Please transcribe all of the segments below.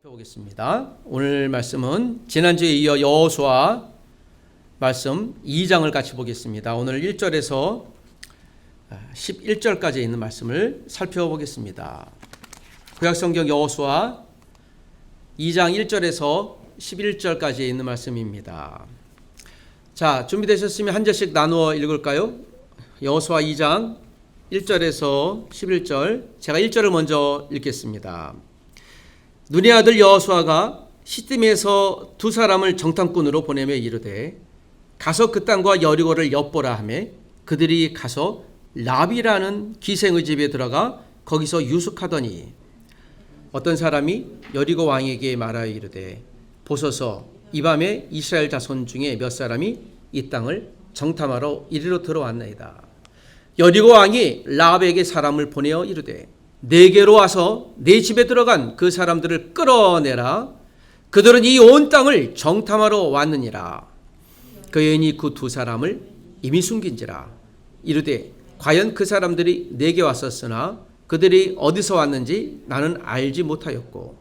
보겠습니다. 오늘 말씀은 지난주에 이어 여호수아 말씀 2장을 같이 보겠습니다. 오늘 1절에서 11절까지 있는 말씀을 살펴보겠습니다. 구약성경 여호수아 2장 1절에서 11절까지 있는 말씀입니다. 자, 준비되셨으면 한 절씩 나누어 읽을까요? 여호수아 2장 1절에서 11절, 제가 1절을 먼저 읽겠습니다. 눈의 아들 여호수아가 시딤에서 두 사람을 정탐꾼으로 보내며 이르되 가서 그 땅과 여리고를 엿보라 하며 그들이 가서 라비라는 기생의 집에 들어가 거기서 유숙하더니 어떤 사람이 여리고 왕에게 말하여 이르되 보소서 이 밤에 이스라엘 자손 중에 몇 사람이 이 땅을 정탐하러 이리로 들어왔나이다. 여리고 왕이 라합에게 사람을 보내어 이르되 내게로 와서 내 집에 들어간 그 사람들을 끌어내라. 그들은 이 온 땅을 정탐하러 왔느니라. 그 여인이 그 두 사람을 이미 숨긴지라. 이르되 과연 그 사람들이 내게 왔었으나 그들이 어디서 왔는지 나는 알지 못하였고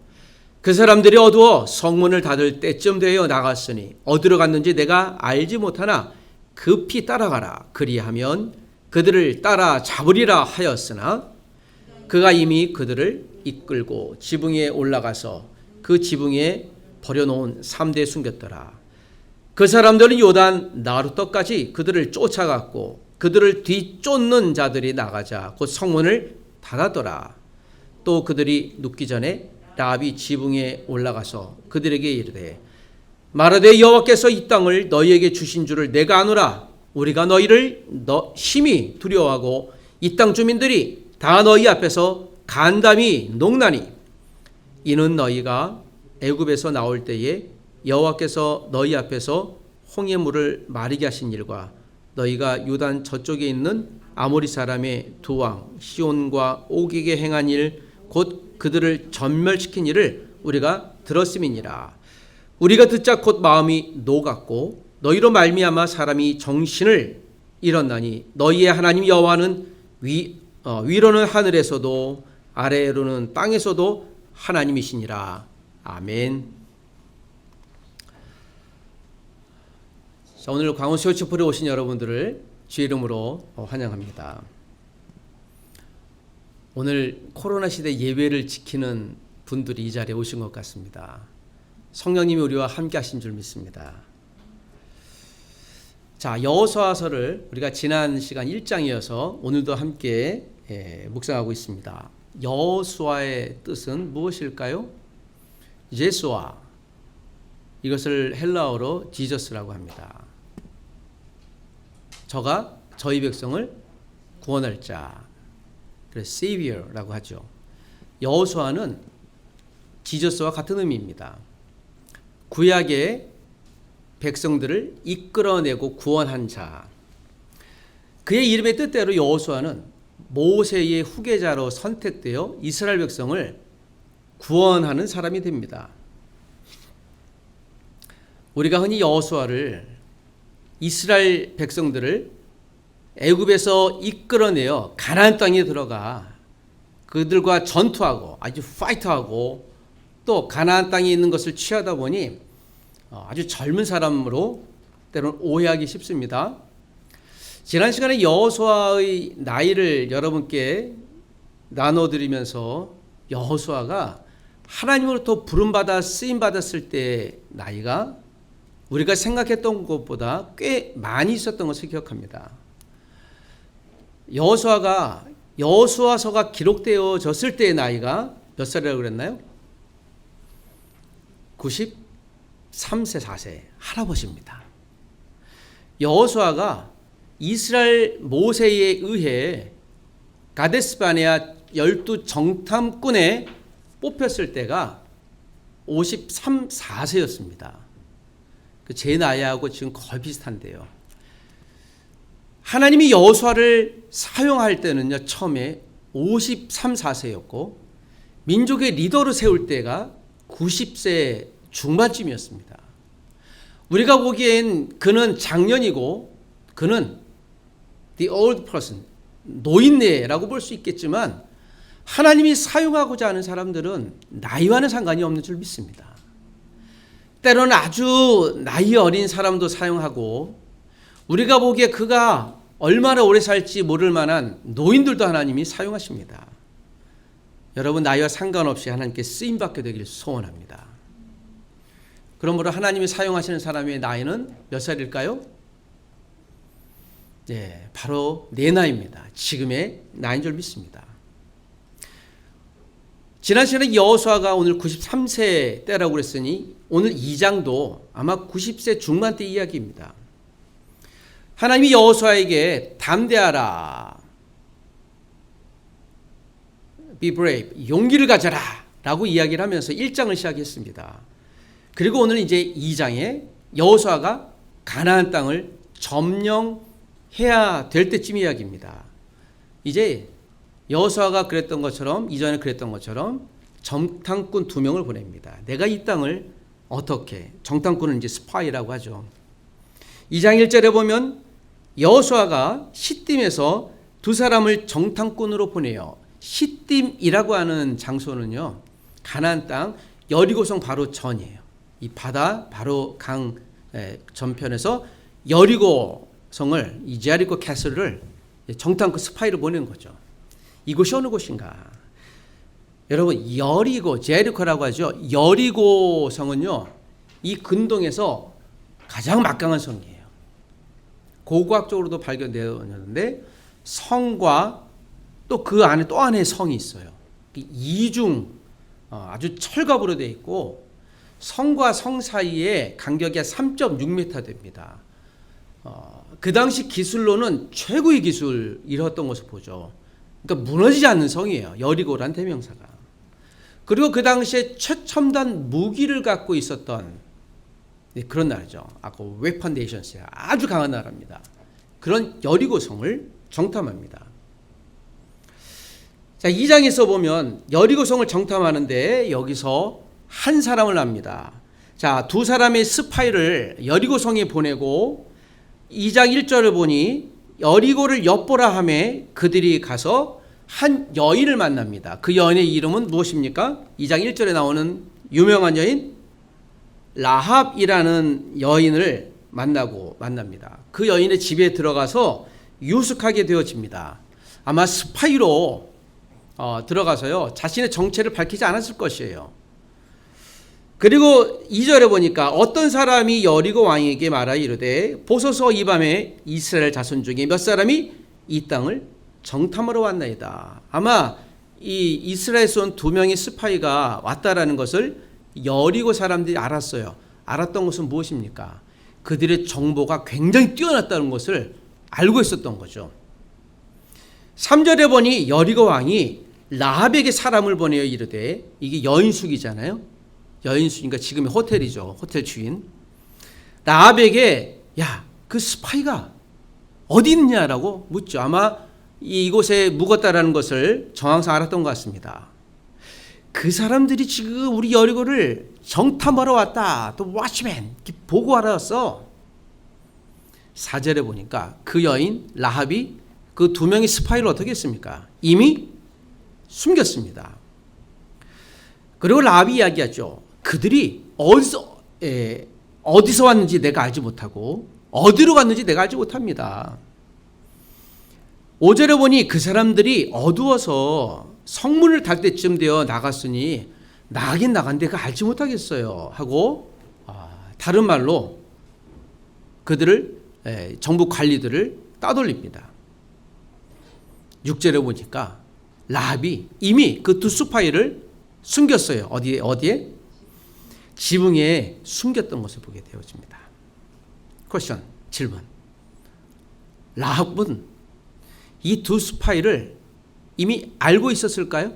그 사람들이 어두워 성문을 닫을 때쯤 되어 나갔으니 어디로 갔는지 내가 알지 못하나 급히 따라가라. 그리하면 그들을 따라 잡으리라 하였으나 그가 이미 그들을 이끌고 지붕에 올라가서 그 지붕에 버려놓은 3대 숨겼더라. 그 사람들은 요단 나루터까지 그들을 쫓아갔고 그들을 뒤쫓는 자들이 나가자 곧 성문을 닫았더라. 또 그들이 눕기 전에 라합이 지붕에 올라가서 그들에게 이르되 말하되 여호와께서 이 땅을 너희에게 주신 줄을 내가 아노라. 우리가 너희를 심히 두려워하고 이 땅 주민들이 다 너희 앞에서 간담이 녹나니 이는 너희가 애굽에서 나올 때에 여호와께서 너희 앞에서 홍해 물을 마르게 하신 일과 너희가 요단 저쪽에 있는 아모리 사람의 두 왕 시온과 옥에게 행한 일 곧 그들을 전멸시킨 일을 우리가 들었음이니라. 우리가 듣자 곧 마음이 녹았고 너희로 말미암아 사람이 정신을 잃었나니 너희의 하나님 여호와는 위로는 하늘에서도 아래로는 땅에서도 하나님이시니라. 아멘. 자, 오늘 광운쇼츠풀에 오신 여러분들을 주의 이름으로 환영합니다. 오늘 코로나 시대 예배를 지키는 분들이 이 자리에 오신 것 같습니다. 성령님이 우리와 함께 하신 줄 믿습니다. 자, 여호수아서를 우리가 지난 시간 1장이어서 오늘도 함께 묵상하고 있습니다. 여호수아의 뜻은 무엇일까요? 예수아. 이것을 헬라어로 지저스라고 합니다. 저가 저희 백성을 구원할 자. 그래서 Savior라고 하죠. 여호수아는 지저스와 같은 의미입니다. 구약의 백성들을 이끌어내고 구원한 자. 그의 이름의 뜻대로 여호수아는 모세의 후계자로 선택되어 이스라엘 백성을 구원하는 사람이 됩니다. 우리가 흔히 여호수아를 이스라엘 백성들을 애굽에서 이끌어내어 가나안 땅에 들어가 그들과 전투하고 아주 파이트하고 또 가나안 땅에 있는 것을 취하다 보니 아주 젊은 사람으로 때로는 오해하기 쉽습니다. 지난 시간에 여호수아의 나이를 여러분께 나눠드리면서 여호수아가 하나님으로부터 부름받아 쓰임받았을 때 나이가 우리가 생각했던 것보다 꽤 많이 있었던 것을 기억합니다. 여호수아서가 기록되어졌을 때의 나이가 몇 살이라고 그랬나요? 93세, 4세 할아버지입니다. 여호수아가 이스라엘 모세에 의해 가데스바네아 12 정탐꾼에 뽑혔을 때가 53, 4세였습니다. 제 나이하고 지금 거의 비슷한데요. 하나님이 여호수아를 사용할 때는요, 처음에 53, 4세였고 민족의 리더로 세울 때가 90세 중반쯤이었습니다. 우리가 보기엔 그는 장년이고 그는 the old person, 노인네라고 볼 수 있겠지만 하나님이 사용하고자 하는 사람들은 나이와는 상관이 없는 줄 믿습니다. 때로는 아주 나이 어린 사람도 사용하고 우리가 보기에 그가 얼마나 오래 살지 모를 만한 노인들도 하나님이 사용하십니다. 여러분 나이와 상관없이 하나님께 쓰임받게 되길 소원합니다. 그러므로 하나님이 사용하시는 사람의 나이는 몇 살일까요? 네, 바로 내 나이입니다. 지금의 나이인 줄 믿습니다. 지난 시간에 여호수아가 오늘 93세 때라고 그랬으니 오늘 2장도 아마 90세 중반 때 이야기입니다. 하나님이 여호수아에게 담대하라, be brave, 용기를 가져라 라고 이야기를 하면서 1장을 시작했습니다. 그리고 오늘 이제 2장에 여호수아가 가나안 땅을 점령해야 될 때쯤 이야기입니다. 이제 여호수아가 그랬던 것처럼 이전에 그랬던 것처럼 정탐꾼 2명을 보냅니다. 내가 이 땅을 어떻게, 정탐꾼은 이제 스파이라고 하죠. 2장 1절에 보면 여호수아가 시딤에서 2사람을 정탐꾼으로 보내요. 시딤이라고 하는 장소는요, 가나안 땅 여리고성 바로 전이에요. 이 바다 바로 강 전편에서 여리고성을, 이 제리코 캐슬을 정탐꾼 스파이를 보낸 거죠. 이곳이 어느 곳인가? 여러분 여리고, 제리코라고 하죠. 여리고 성은요, 이 근동에서 가장 막강한 성이에요. 고고학적으로도 발견되었는데 성과 또 그 안에 또 하나의 성이 있어요. 이중 아주 철갑으로 되어 있고 성과 성 사이에 간격이 3.6m 됩니다. 그 당시 기술로는 최고의 기술이었던 것을 보죠. 그러니까 무너지지 않는 성이에요. 여리고란 대명사가. 그리고 그 당시에 최첨단 무기를 갖고 있었던 그런 나라죠. 아까 웨펀 네이션스야. 아주 강한 나라입니다. 그런 여리고성을 정탐합니다. 자, 2장에서 보면 여리고성을 정탐하는데 여기서 한 사람을 납니다. 자, 2사람의 스파이를 여리고성에 보내고 2장 1절을 보니 여리고를 엿보라 하매 그들이 가서 한 여인을 만납니다. 그 여인의 이름은 무엇입니까? 2장 1절에 나오는 유명한 여인 라합이라는 여인을 만납니다. 그 여인의 집에 들어가서 유숙하게 되어집니다. 아마 스파이로 들어가서요, 자신의 정체를 밝히지 않았을 것이에요. 그리고 2절에 보니까 어떤 사람이 여리고 왕에게 말하 이르되 보소서 이 밤에 이스라엘 자손 중에 몇 사람이 이 땅을 정탐하러 왔나이다. 아마 이 이스라엘에서 온 2명의 스파이가 왔다라는 것을 여리고 사람들이 알았어요. 알았던 것은 무엇입니까? 그들의 정보가 굉장히 뛰어났다는 것을 알고 있었던 거죠. 3절에 보니 여리고 왕이 라합에게 사람을 보내어 이르되, 이게 여인숙이잖아요. 여인숙이니까 지금의 호텔이죠. 호텔 주인. 라합에게 야, 그 스파이가 어디 있느냐라고 묻죠. 아마 이곳에 묵었다라는 것을 정황상 알았던 것 같습니다. 그 사람들이 지금 우리 여리고를 정탐하러 왔다. 또 워치맨 보고하러 왔어. 4절에 보니까 그 여인 라합이 그 2명의 스파이를 어떻게 했습니까? 이미 숨겼습니다. 그리고 라합이 이야기하죠. 그들이 어디서 왔는지 내가 알지 못하고 어디로 갔는지 내가 알지 못합니다. 5절에 보니 그 사람들이 어두워서 성문을 달 때쯤 되어 나갔으니 나가긴 나간데 그 알지 못하겠어요 하고, 다른 말로 그들을, 정부 관리들을 따돌립니다. 6절에 보니까 라합이 이미 그 2 스파이를 숨겼어요. 어디에? 지붕에 숨겼던 것을 보게 되어집니다. 퀘스천, 질문. 라합은 이 2 스파이를 이미 알고 있었을까요?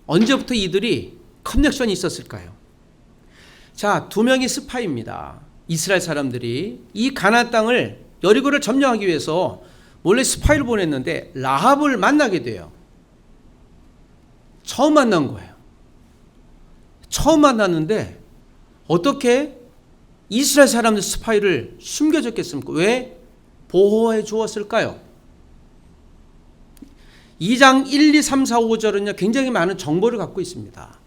언제부터 이들이 커넥션이 있었을까요? 자, 2명의 스파이입니다. 이스라엘 사람들이 이 가나안 땅을, 여리고를 점령하기 위해서 몰래 스파이를 보냈는데 라합을 만나게 돼요. 처음 만난 거예요. 처음 만났는데 어떻게 이스라엘 사람들 스파이를 숨겨줬겠습니까? 왜 보호해 주었을까요? 2장 1, 2, 3, 4, 5절은요 굉장히 많은 정보를 갖고 있습니다.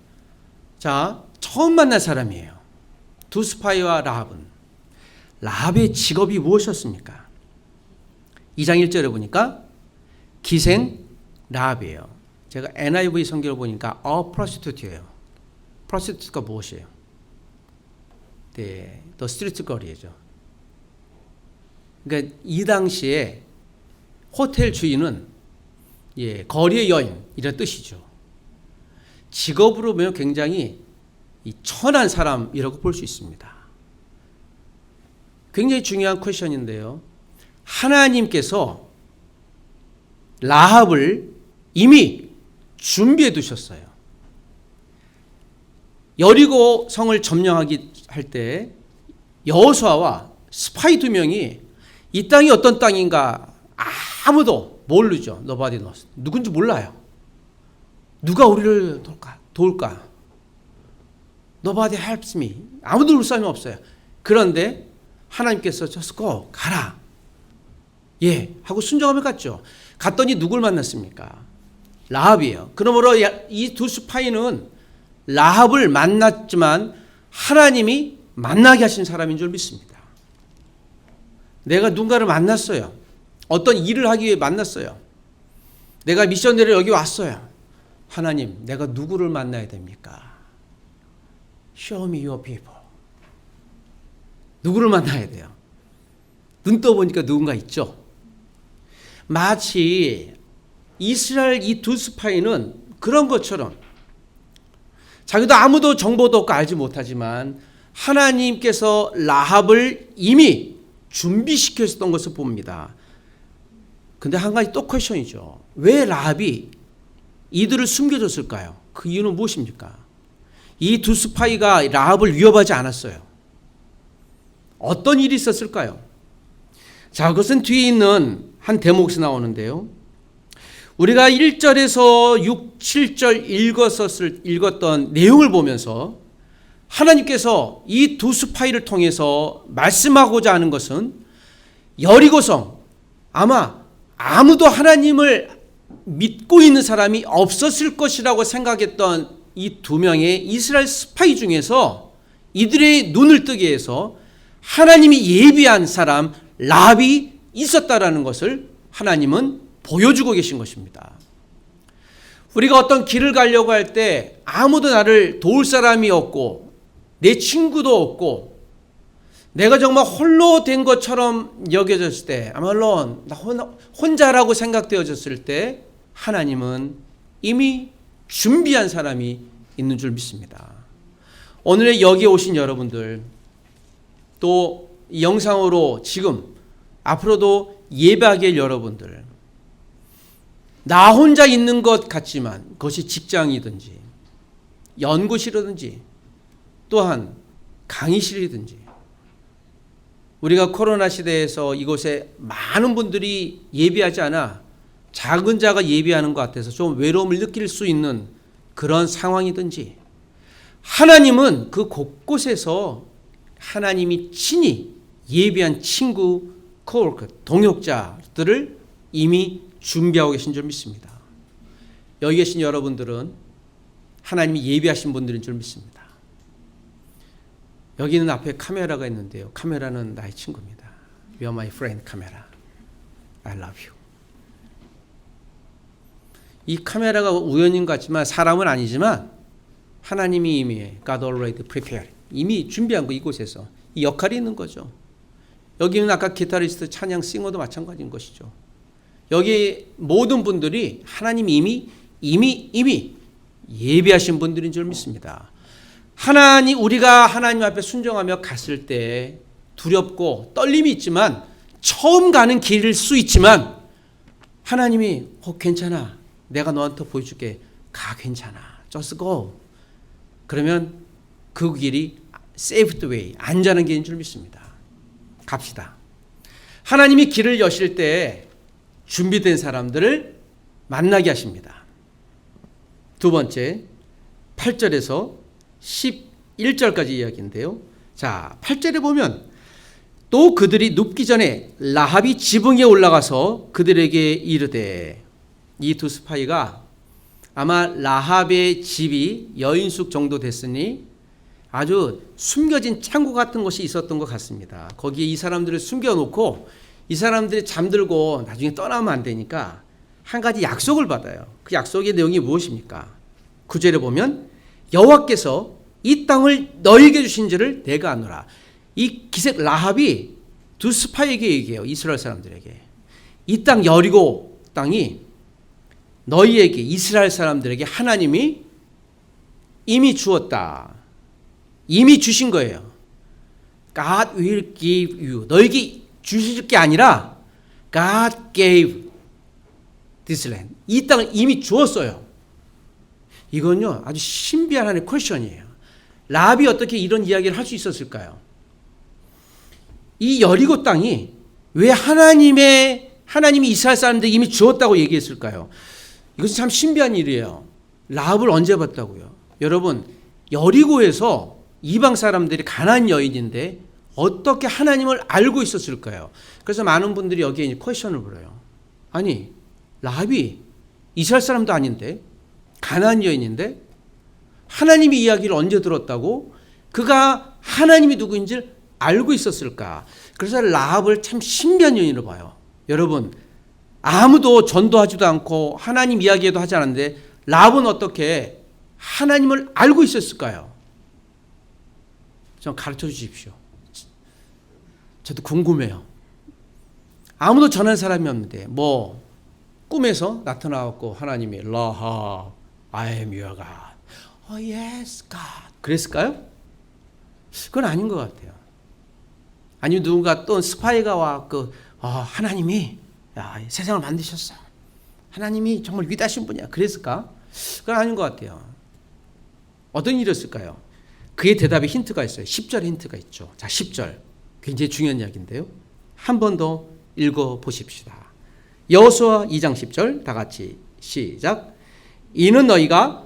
자, 처음 만난 사람이에요. 두 스파이와 라합은. 라합의 직업이 무엇이었습니까? 2장 1절에 보니까 기생 라합이에요. 제가 NIV 성경을 보니까 prostitute예요. prostitute가 무엇이에요? 네, the street girl이죠. 그러니까 이 당시에 호텔 주인은 거리의 여인 이런 뜻이죠. 직업으로 보면 굉장히 천한 사람이라고 볼 수 있습니다. 굉장히 중요한 퀘션인데요. 하나님께서 라합을 이미 준비해 두셨어요. 여리고 성을 점령하기 할 때 여호수아와 스파이 2명이 이 땅이 어떤 땅인가 아무도 모르죠. Nobody knows. 누군지 몰라요. 누가 우리를 도울까? Nobody helps me. 아무도 도울 사람이 없어요. 그런데 하나님께서 just go, 가라. 하고 순종하며 갔죠. 갔더니 누굴 만났습니까? 라합이에요. 그러므로 이 두 스파이는 라합을 만났지만 하나님이 만나게 하신 사람인 줄 믿습니다. 내가 누군가를 만났어요. 어떤 일을 하기 위해 만났어요. 내가 미션대로 여기 왔어요. 하나님, 내가 누구를 만나야 됩니까? Show me your people. 누구를 만나야 돼요? 눈 떠보니까 누군가 있죠. 마치 이스라엘 이 두 스파이는 그런 것처럼 자기도 아무도 정보도 없고 알지 못하지만 하나님께서 라합을 이미 준비시켰던 것을 봅니다. 근데 한 가지 또 퀘션이죠. 왜 라합이 이들을 숨겨줬을까요? 그 이유는 무엇입니까? 이 두 스파이가 라합을 위협하지 않았어요. 어떤 일이 있었을까요? 자, 그것은 뒤에 있는 한 대목에서 나오는데요. 우리가 1절에서 6, 7절 읽었던 내용을 보면서 하나님께서 이 두 스파이를 통해서 말씀하고자 하는 것은 여리고성, 아마 아무도 하나님을 믿고 있는 사람이 없었을 것이라고 생각했던 이 2명의 이스라엘 스파이 중에서 이들의 눈을 뜨게 해서 하나님이 예비한 사람 라합이 있었다라는 것을 하나님은 보여주고 계신 것입니다. 우리가 어떤 길을 가려고 할 때 아무도 나를 도울 사람이 없고 내 친구도 없고 내가 정말 홀로 된 것처럼 여겨졌을 때 I'm alone, 나 혼자라고 생각되어졌을 때 하나님은 이미 준비한 사람이 있는 줄 믿습니다. 오늘 여기에 오신 여러분들 또 영상으로 지금 앞으로도 예배하게 할 여러분들 나 혼자 있는 것 같지만 그것이 직장이든지 연구실이든지 또한 강의실이든지 우리가 코로나 시대에서 이곳에 많은 분들이 예배하지 않아 작은 자가 예배하는 것 같아서 좀 외로움을 느낄 수 있는 그런 상황이든지 하나님은 그 곳곳에서 하나님이 친히 예배한 친구, 코워커, 동역자들을 이미 준비하고 계신 줄 믿습니다. 여기 계신 여러분들은 하나님이 예비하신 분들인 줄 믿습니다. 여기는 앞에 카메라가 있는데요. 카메라는 나의 친구입니다. You are my friend, 카메라. I love you. 이 카메라가 우연인 것 같지만 사람은 아니지만 하나님이 이미 God already prepared. 이미 준비한 거 이곳에서 이 역할이 있는 거죠. 여기는 아까 기타리스트 찬양 싱어도 마찬가지인 것이죠. 여기 모든 분들이 하나님이 이미 예비하신 분들인 줄 믿습니다. 우리가 하나님 앞에 순종하며 갔을 때 두렵고 떨림이 있지만 처음 가는 길일 수 있지만 하나님이 괜찮아. 내가 너한테 보여줄게. 가 괜찮아. Just go. 그러면 그 길이 saved way. 안전한 길인 줄 믿습니다. 갑시다. 하나님이 길을 여실 때 준비된 사람들을 만나게 하십니다. 두 번째 8절에서 11절까지 이야기인데요. 자, 8절에 보면 또 그들이 눕기 전에 라합이 지붕에 올라가서 그들에게 이르되 이 두 스파이가 아마 라합의 집이 여인숙 정도 됐으니 아주 숨겨진 창고 같은 곳이 있었던 것 같습니다. 거기에 이 사람들을 숨겨놓고 이 사람들이 잠들고 나중에 떠나면 안 되니까 한 가지 약속을 받아요. 그 약속의 내용이 무엇입니까? 9절에 보면 여호와께서 이 땅을 너에게 주신 줄을 내가 아노라. 이 기색 라합이 두 스파이에게 얘기해요. 이스라엘 사람들에게. 이 땅 여리고 땅이 너희에게 이스라엘 사람들에게 하나님이 이미 주었다. 이미 주신 거예요. God will give you. 너에게 주실 게 아니라 God gave this land. 이 땅을 이미 주었어요. 이건요 아주 신비한 하나의 퀘션이에요. 라합이 어떻게 이런 이야기를 할 수 있었을까요? 이 여리고 땅이 왜 하나님이 이스라엘 사람들에게 이미 주었다고 얘기했을까요? 이것은 참 신비한 일이에요. 라합을 언제 봤다고요? 여러분, 여리고에서 이방 사람들이 가나안 여인인데 어떻게 하나님을 알고 있었을까요? 그래서 많은 분들이 여기에 이제 퀘션을 물어요. 아니, 라합이 이스라엘 사람도 아닌데 가나안 여인인데 하나님의 이야기를 언제 들었다고 그가 하나님이 누구인지를 알고 있었을까? 그래서 라합을 참 신비한 여인으로 봐요. 여러분, 아무도 전도하지도 않고 하나님 이야기도 하지 않았는데 라합은 어떻게 하나님을 알고 있었을까요? 좀 가르쳐 주십시오. 저도 궁금해요. 아무도 전한 사람이 없는데 뭐 꿈에서 나타나갖고 하나님이 라합, I am your God. Oh yes, God. 그랬을까요? 그건 아닌 것 같아요. 아니면 누군가 또 스파이가 와갖고 하나님이 세상을 만드셨어. 하나님이 정말 위대하신 분이야. 그랬을까? 그건 아닌 것 같아요. 어떤 일이었을까요? 그의 대답에 힌트가 있어요. 10절에 힌트가 있죠. 자, 10절. 굉장히 중요한 이야기인데요. 한 번 더 읽어보십시다. 여호수아 2장 10절 다 같이 시작. 이는 너희가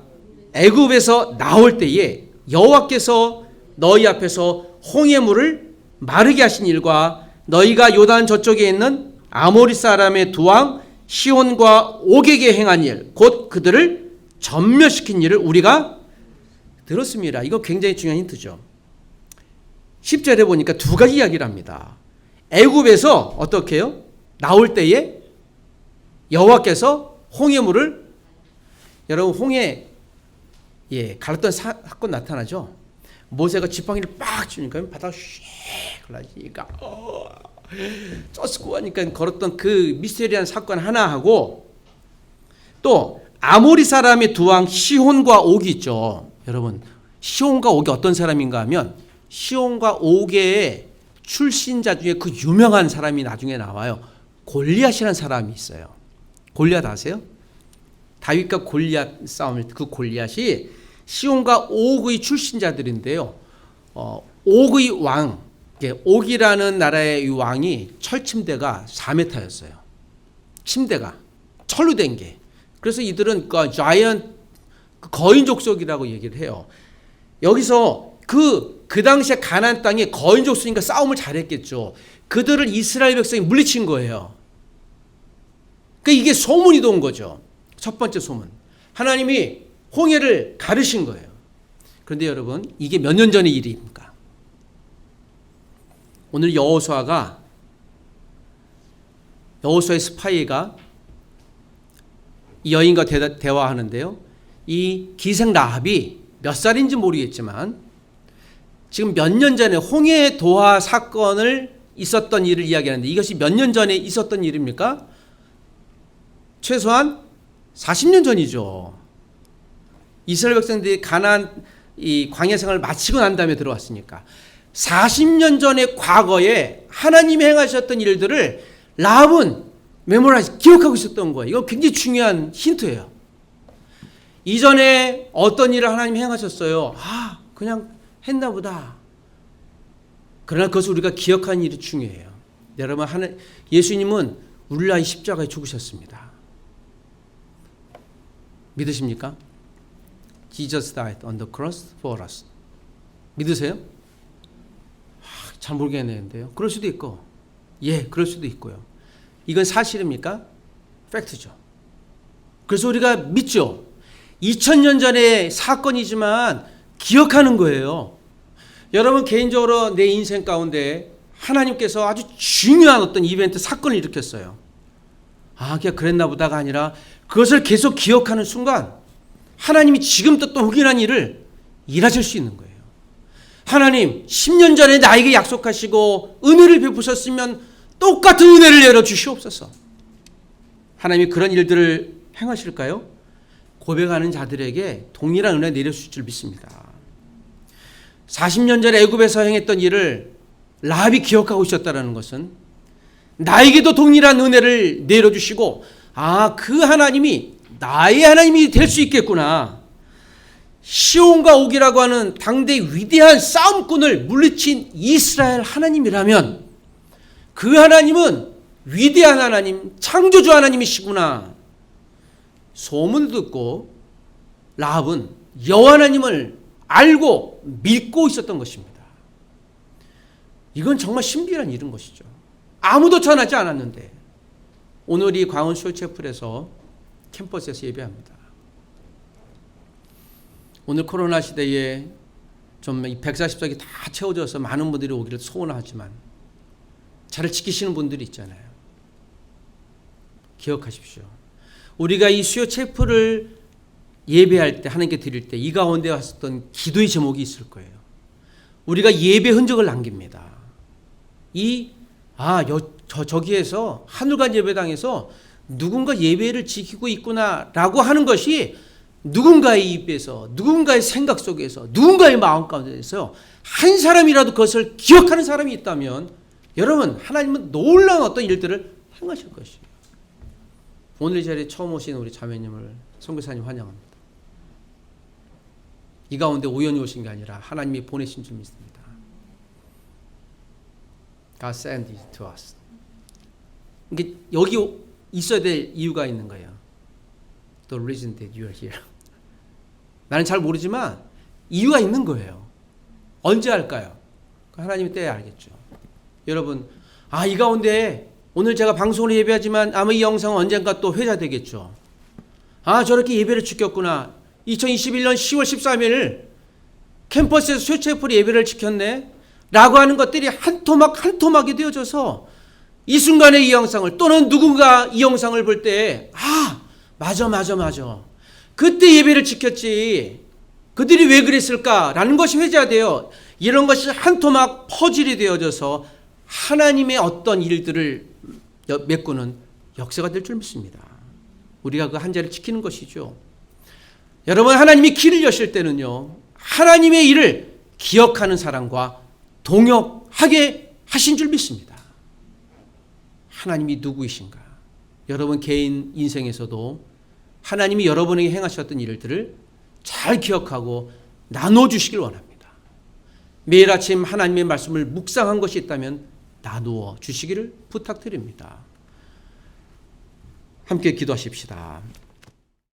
애굽에서 나올 때에 여호와께서 너희 앞에서 홍해 물을 마르게 하신 일과 너희가 요단 저쪽에 있는 아모리 사람의 두 왕 시온과 옥에게 행한 일, 곧 그들을 전멸시킨 일을 우리가 들었습니다. 이거 굉장히 중요한 힌트죠. 10절에 보니까 두 가지 이야기를 합니다. 애굽에서 어떻게 해요? 나올 때에 여호와께서 홍해물을, 여러분 홍해 갈랐던 사건 나타나죠. 모세가 지팡이를 빡 주니까 바다가 슉 흘러지니까 쩌스고 하니까 걸었던 그 미스테리한 사건 하나하고 또 아모리 사람의 두 왕 시온과 옥이 있죠. 여러분, 시온과 옥이 어떤 사람인가 하면 시온과 옥의 출신자 중에 그 유명한 사람이 나중에 나와요. 골리앗이라는 사람이 있어요. 골리앗 아세요? 다윗과 골리앗 싸움을, 그 골리앗이 시온과 옥의 출신자들인데요. 옥의 왕, 옥이라는 나라의 이 왕이 철침대가 4m였어요. 침대가 철로 된 게. 그래서 이들은 그 자이언트 거인 족속이라고 얘기를 해요. 여기서 그 당시에 가나안 땅에 거인 족속이니까 싸움을 잘했겠죠. 그들을 이스라엘 백성이 물리친 거예요. 그러니까 이게 소문이 돈 거죠. 첫 번째 소문. 하나님이 홍해를 가르신 거예요. 그런데 여러분, 이게 몇 년 전의 일입니까? 오늘 여호수아의 스파이가 이 여인과 대화하는데요. 이 기생 라합이 몇 살인지 모르겠지만 지금 몇 년 전에 홍해 도하 사건을 있었던 일을 이야기하는데 이것이 몇 년 전에 있었던 일입니까? 최소한 40년 전이죠. 이스라엘 백성들이 가나안 이 광야 생활을 마치고 난 다음에 들어왔으니까 40년 전의 과거에 하나님이 행하셨던 일들을 라합은 메모라이즈 기억하고 있었던 거예요. 이거 굉장히 중요한 힌트예요. 이전에 어떤 일을 하나님이 행하셨어요. 그냥 했나 보다. 그러나 그것을 우리가 기억하는 일이 중요해요. 여러분, 예수님은 우리를 위하여 십자가에 죽으셨습니다. 믿으십니까? Jesus died on the cross for us. 믿으세요? 잘 모르겠는데요. 그럴 수도 있고, 그럴 수도 있고요. 이건 사실입니까? 팩트죠. 그래서 우리가 믿죠. 2000년 전의 사건이지만 기억하는 거예요. 여러분, 개인적으로 내 인생 가운데 하나님께서 아주 중요한 어떤 이벤트, 사건을 일으켰어요. 아, 그냥 그랬나 보다가 아니라 그것을 계속 기억하는 순간 하나님이 지금도 또 흑인한 일을 일하실 수 있는 거예요. 하나님, 10년 전에 나에게 약속하시고 은혜를 베푸셨으면 똑같은 은혜를 내려주시옵소서. 하나님이 그런 일들을 행하실까요? 고백하는 자들에게 동일한 은혜 내려주실 줄 믿습니다. 40년 전에 애굽에서 행했던 일을 라합이 기억하고 있었다는 것은 나에게도 동일한 은혜를 내려주시고, 아, 그 하나님이 나의 하나님이 될 수 있겠구나. 시온과 옥이라고 하는 당대 위대한 싸움꾼을 물리친 이스라엘 하나님이라면 그 하나님은 위대한 하나님, 창조주 하나님이시구나. 소문을 듣고 라합은 여호와 하나님을 알고 믿고 있었던 것입니다. 이건 정말 신비한 일인 것이죠. 아무도 전하지 않았는데 오늘 이 광원 쇼체플에서 캠퍼스에서 예배합니다. 오늘 코로나 시대에 좀 140석이 다 채워져서 많은 분들이 오기를 소원하지만 저를 지키시는 분들이 있잖아요. 기억하십시오. 우리가 이 수요 체프를 예배할 때, 하나님께 드릴 때 이 가운데 왔었던 기도의 제목이 있을 거예요. 우리가 예배 흔적을 남깁니다. 저기에서 하늘관 예배당에서 누군가 예배를 지키고 있구나라고 하는 것이 누군가의 입에서, 누군가의 생각 속에서, 누군가의 마음 가운데서 한 사람이라도 그것을 기억하는 사람이 있다면 여러분, 하나님은 놀라운 어떤 일들을 행하실 것이에요. 오늘 이 자리에 처음 오신 우리 자매님을 선교사님 환영합니다. 이 가운데 우연히 오신 게 아니라 하나님이 보내신 줄 믿습니다. God sent it to us. 이게 여기 있어야 될 이유가 있는 거예요. The reason that you are here. 나는 잘 모르지만 이유가 있는 거예요. 언제 할까요? 하나님이 때야 알겠죠. 여러분, 이 가운데 오늘 제가 방송으로 예배하지만 아마 이 영상은 언젠가 또 회자되겠죠. 저렇게 예배를 지켰구나. 2021년 10월 13일 캠퍼스에서 수요체프로 예배를 지켰네 라고 하는 것들이 한 토막 한 토막이 되어져서 이 순간에 이 영상을, 또는 누군가 이 영상을 볼 때 맞아 그때 예배를 지켰지, 그들이 왜 그랬을까라는 것이 회자돼요. 이런 것이 한 토막 퍼즐이 되어져서 하나님의 어떤 일들을 메꾸는 역사가 될 줄 믿습니다. 우리가 그 한 자리를 지키는 것이죠. 여러분, 하나님이 길을 여실 때는요, 하나님의 일을 기억하는 사람과 동역하게 하신 줄 믿습니다. 하나님이 누구이신가? 여러분 개인 인생에서도 하나님이 여러분에게 행하셨던 일들을 잘 기억하고 나눠주시길 원합니다. 매일 아침 하나님의 말씀을 묵상한 것이 있다면 나누어 주시기를 부탁드립니다. 함께 기도하십시다.